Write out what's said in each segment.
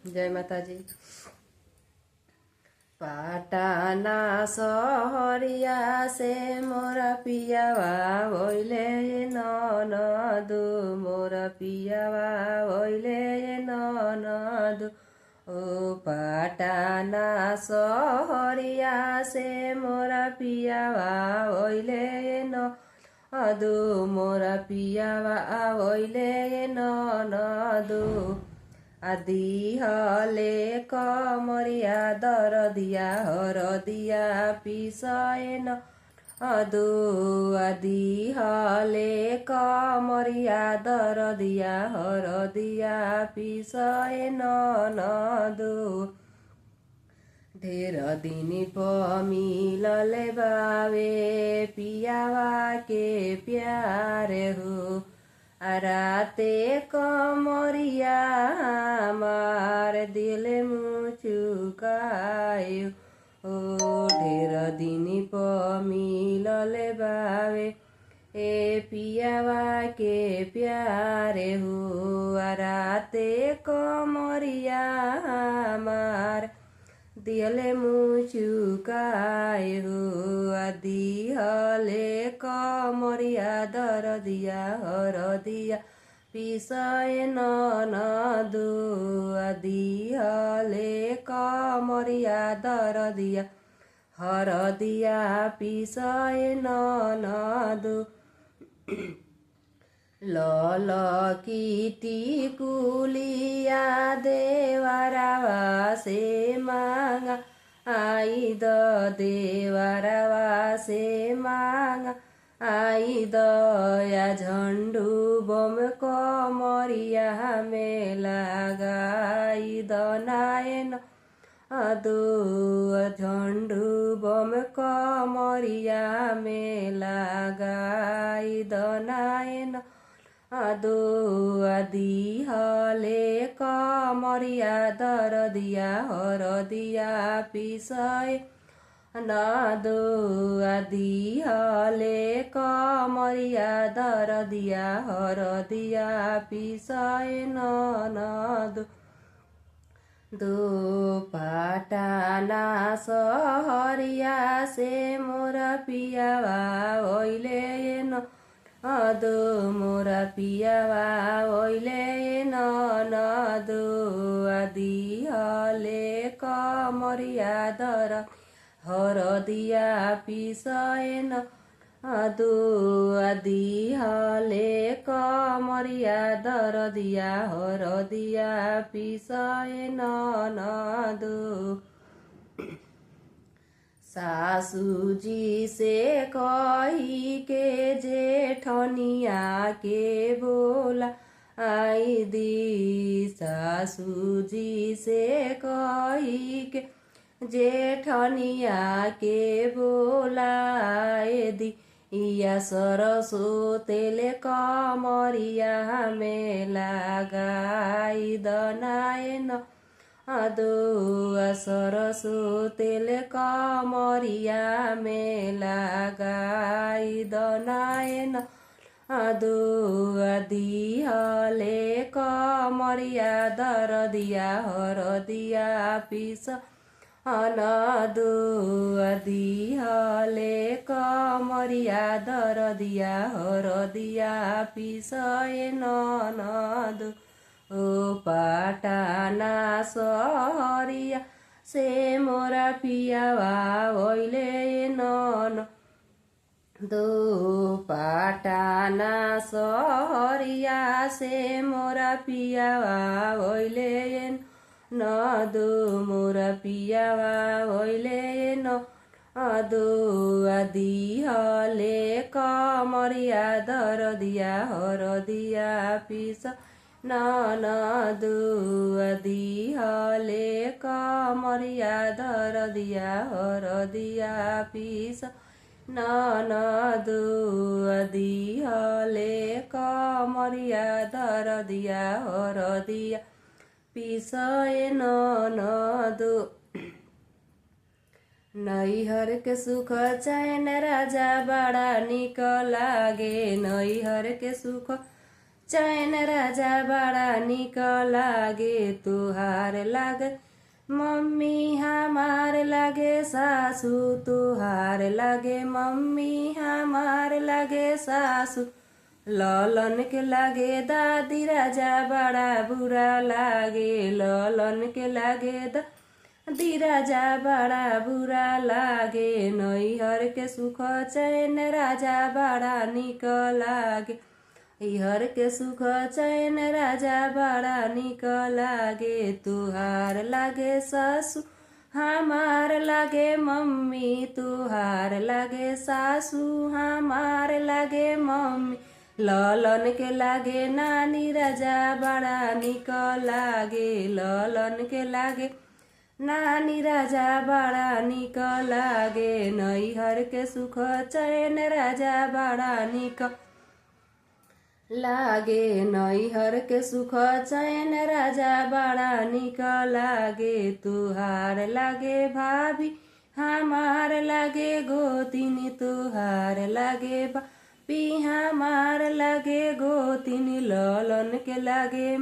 जय माता जी। पाटाना सहरिया से मोरा पियावा भइले ननदु, मोरा पियावा भइले ननदु। ओ पाटाना सहरिया से मोरा पियावा भइले ननदु, मोरा पियावा भइले ननदु। आदि हले कमरिया दरदिया हरदिया पिसएन अदु। आदि हले कमरिया दरदिया हरदिया पिसएन नदु। ढेर दिन मिलले बावे पियावा के प्यारे हो। राते कमरिया मार दिल मुचुकायो। ओ ढेर दिन मिलले बावे ए पियावा के प्यारे हो। राते कमरिया मार दिल मुचुकायो। आदि हले कमरिया दरदिया हरदिया पिसएन नदु। आदि हले कमरिया दरदिया हरदिया पिसएन नदु। लल किटी कुलिया देवरवा से मांगा आइद देवरवा से मांगा आइद या झंडू बम कमरिया में लगाइद नायन अदु। झंडू बम कमरिया में लगाइद नायन अदु। आदि हले कमरिया दरदिया हरदिया पिसए नदु। आदि हले कमरिया दरदिया हरदिया पिसए नदु। दो पाटाना सहरिया से मोरा पियावा भइले ननदु, मोरा पियावा भइले ननदु। आदि हले कमरिया दर हरदिया पिसएन अदु। आदि हले कमरिया दरदिया हरदिया पिसएन नदु। सासुजी से कही के जेठनिया के बोला आई दी। सासुजी से कही के जेठनिया के बोला आई दी। या सरसो तेल कमरिया में लगाई दनायन अदु। सरसो तेल कमरिया में लगाई दनायन अदु। आदि हले कमरिया दरदिया हरदिया पिस नदु। आदि हले कमरिया दरदिया हरदिया पिसएन नदु। ओ पाटाना सहरिया से मोरा पियावा भइले ननदु। पाटाना सहरिया से मोरा पियावा भइले ननदु, मोरा पियावा भइले ननदु। आदि हले कमरिया दरदिया हरदिया पिस ननदु। आदि हले कमरिया दरदिया हरदिया पिस ननदु। आदि हले कमरिया दरदिया हरदिया पिसएन नदु। नैहर के सुख चैन राजा बड़ा निक लागे। नैहर के सुख चैन राजा बड़ा निक लागे तुहार लागे मम्मी हमार लागे सासू तुहार लागे मम्मी हमार लागे सासू ललन के लागे दादी राजा बड़ा बुरा लागे ललन के लागे दादी राजा बड़ा बुरा लागे नैहर के सुख चैन राजा बड़ा निक लागे हर के सुख चैन राजा बड़ा निक लागे तुहार लागे सासू हमार लागे मम्मी तुहार लागे सासू हमार लागे मम्मी ललन के लागे नानी राजा बड़ा निक लागे ललन के लागे नानी राजा बड़ा निक लागे नैहर के सुख चैन राजा बड़ा निक लागे नैहर के सुख चैन राजा बड़ा निक लागे तुहार लागे भाभी हमार लागे गोतिनी तुहार लागे भाभी हमार लागे गोतिनी ललन के लागे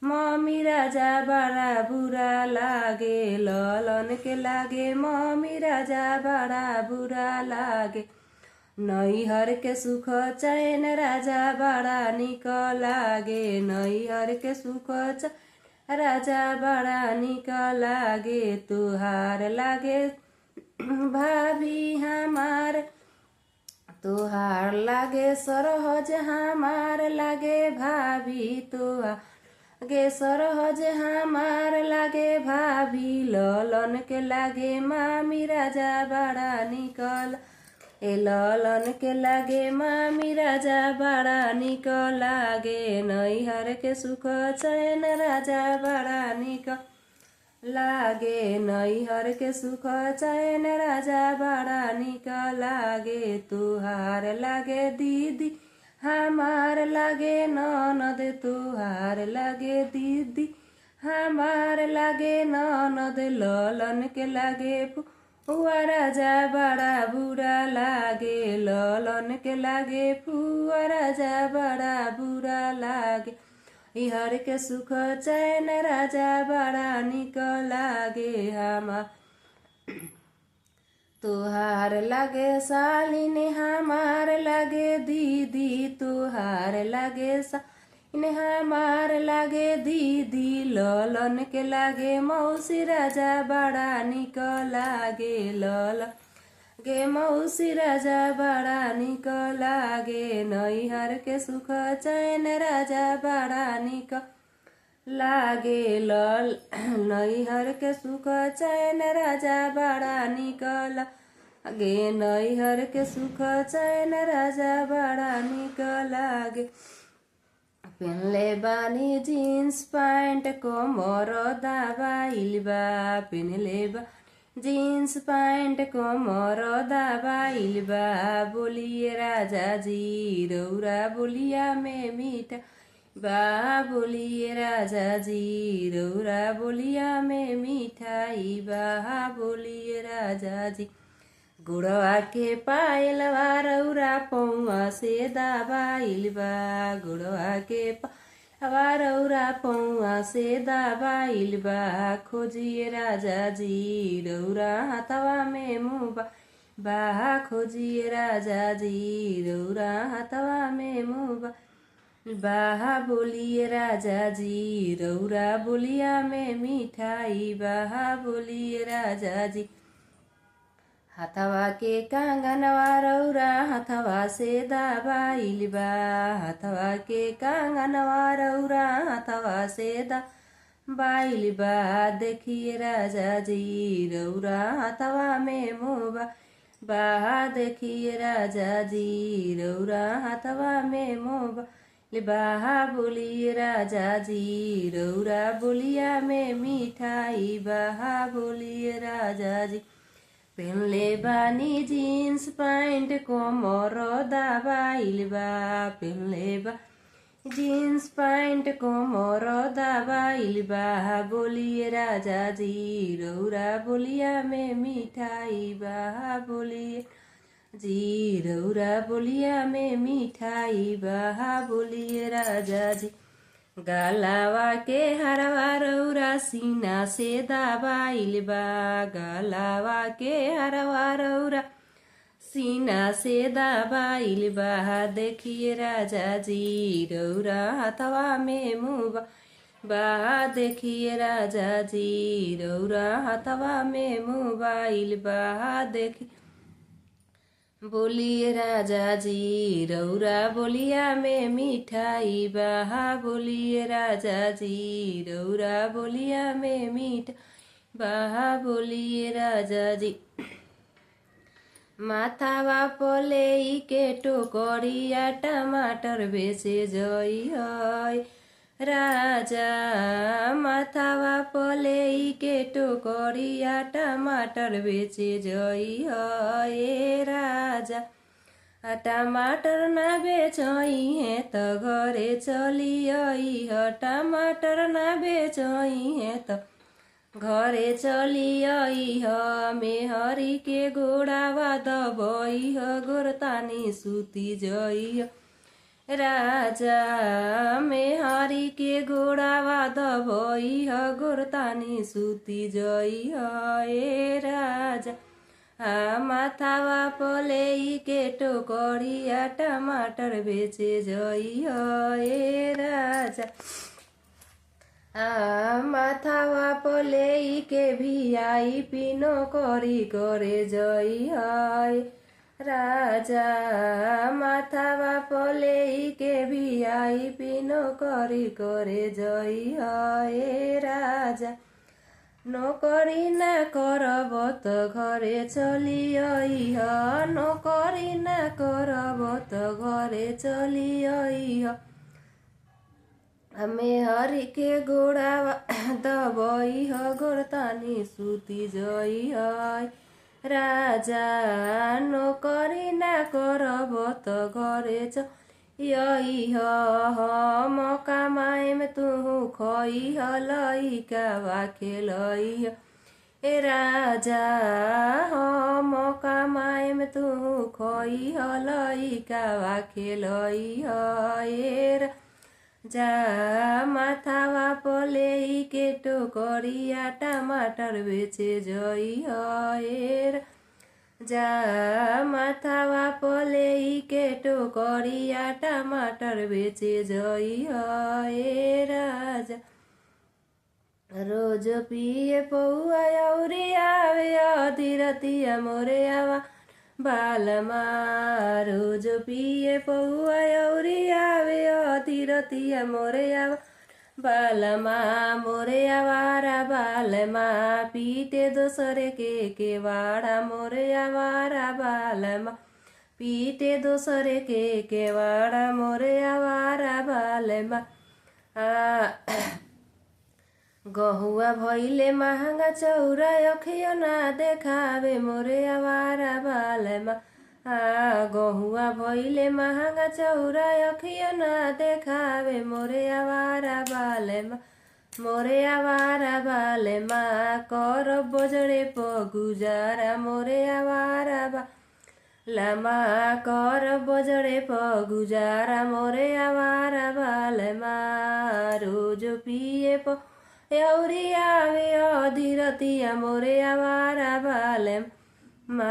मम्मी राजा बड़ा बुरा लागे ललन के लागे मम्मी राजा बड़ा बुरा लागे नैहर के सुख चैन राजा बड़ा निक लागे नैहर के सुख चैन राजा बड़ा निक लागे तुहार लागे भाभी हमार तुहार लागे सरहज हमार लागे भाभी तुहार लागे सरहज हमार लागे भाभी ललन के लागे मामी राजा बड़ा निकल ललन के लागे मामी राजा बड़ा निक लागे नैहर के सुख चैन राजा बड़ा निक लागे नैहर के सुख चैन राजा बड़ा निक लागे तुहार लागे दीदी हमार लागे ननद तुहार लागे दीदी हमार लागे ननद ललन के लागे फुआ राजा बड़ा बुरा लागे ललन के लागे फुआ राजा बड़ा बुरा लागे इहर के सुख चैन राजा बड़ा निक लागे हमार तुहार लागे सालिन हमार लागे दीदी तुहार लागे सालिन हमार लागे दीदी ललन के लागे मौसी राजा बड़ा निक लागे ललन गे मौसी राजा बड़ा निक लागे नैहर के सुख चैन राजा बड़ा निक लागे नैहर के सुख चैन राजा बड़ा निक लागे नैहर के सुख चैन राजा बड़ा निक लागे पेनले बानी जीन्स पैंट कोमर दाबाइल बा पेनले बा जीन्स पैंट कोमर दाबाइल बा बोलिए राजा जी रौरा बोलिया में मीठा बा बोलिए राजा जी रौरा बोलिया में मिठाई बा बोलिए राजा जी गुड़वा के पायलवा रौरा पौआ से दाबाइल बा गुड़वा के पायलवा रौरा पौआ से दाबाइल बा खोजिए राजा जी रौरा हाथवा में मुँह बा खोजिए राजा जी रौरा हाथवा में मुँह बाहा बोलिए राजा जी रौरा बोलिया में मिठाई बाहा बोलिए राजा जी हथवा के कांगनवा रौरा हथवा से दाबाइल बा हथवा के कांगनवा रौरा हथवा से दाबाइल बा देखिए राजा जी रौरा हथवा में मोबा बाहा देखिए राजा जी रौरा हथवा में मोबा बाहा बोलिए राजा जी रौरा बोलिया में मिठाई बाहा बोलिए राजा जी पेनले बानी जीन्स पैंट कोमर दाबाइल बा पेनले बा जीन्स पैंट कोमर दाबाइल बा बोलिए राजा जी रौरा बोलिया में मिठाई बा बोलिए जी रौरा बोलिया में मिठाई बहा बोलिए राजा जी। गलावा के हरवा रौरा सीना से दबाइल बा। गलावा के हरवा रौरा सीना से दबाइल बा। देखिए राजा जी रौरा हथवा में मुँह बा। देखिए राजा जी रौरा हथवा में मोबाइल बा। देखिए बोलिए राजा जी रौरा बोलिया में मिठाई बहा। बोलिए राजा जी रौरा बोलिया में मीठा बहा। बोलिए राजा जी माथावा पले के टोकरिया टमाटर बेचे जई है राजा। माथावा पले के टोकरिया टमाटर बेचे जई है राजा। टमाटर ना बेचई है तो घरे चली आई है। टमाटर ना बेचई है तो घरे चली आई ह। मेहरी के गोड़ावा दबई ह गोरतानी सूती जई ह राजा। मेहरी के गोड़ावा दबई ह गोरतानी सूती जई ह राजा। माथावा पले के टोकरिया टमाटर बेचे जई ह राजा। माथावा पले के VIP नौकरी करे जई है राजा। माथावा पले के VIP नौकरी करे जई है राजा। नौकरी ना करब त घरे चली आई ह। नौकरी ना करब त घरे चली आई ह। मेहरी के गोड़ावा दबई ह गोरतानी सूती जई है राजा। नौकरी ना करब त घरे चली आई ह। हम कमाएम तुहु खई ह लइकावा खेलई ह राजा। हम कमाएम तुहु खई ह लइकावा खेलई ह जा। माथावा पले के टोकरिया टमाटर बेचे जई है जा। माथावा पले के टोकरिया टमाटर बेचे जई है राजा। रोज पिए पौआ औरी आवे आधी रतिया मोरे आवा बालमा। रोज पिए पौआ औरी आवे आधी रतिया मोरे आवा बालमा। मोरे आवारा बालमा पीटे दोसरे के वाड़ा मोरे आवारा बालमा पीटे दोसरे के वाड़ा मोरे आवारा बालमा। गहुआ भइले महंगा चौरा अखियो ना देखावे मोरे आवारा बालमा। गहुआ भइले महंगा चौरा अखियो ना देखावे मोरे आवारा बालमा। मोरे आवारा बालमा कर बजरे प गुजारा मोरे आवारा बालमा कर बजरे प गुजारा मोरे आवारा बालमा। रोज पिए प औरी आवे आधी रतिया मोरे आवारा बालमा।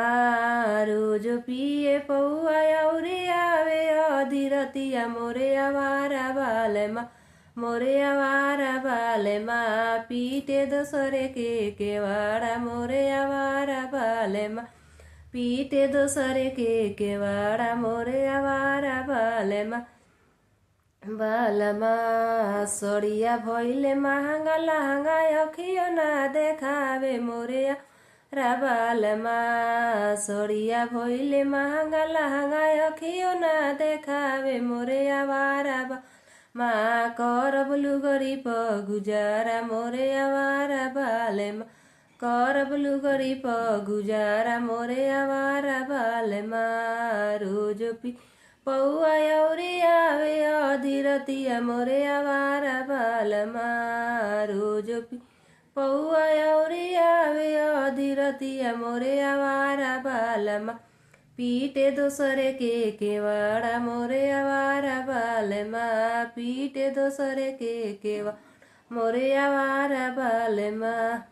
रोज पिए पौआ औरी आवे आधी रतिया मोरे आवारा बालमा। मोरे आवारा बालमा पीटे दोसरे के वाड़ा मोरे आवारा बालमा पीटे दोसरे के वाड़ा मोरे आवारा बालमा। बालमा सड़िया भइले महंगा लहंगा अखियो ना देखावे मोरे आवारा बालमा। सड़िया भइले महंगा लहंगा अखियो ना देखावे मोरे आवारा बालमा। करब लुगरी प गुजारा मोरे आवारा बालमा करब लुगरी प गुजारा मोरे आवारा बालमा। रोज पी पौआ औरी आवे आधी रतिया मोरे आवारा बालमा। रोज पौआ औरी आवे आधी रतिया मोरे आवारा बालमा पीटे दोसरे के केवाड़ा मोरे आवारा बालमा, पीटे दोसरे के केवाड़ा मोरे आवारा बालमा।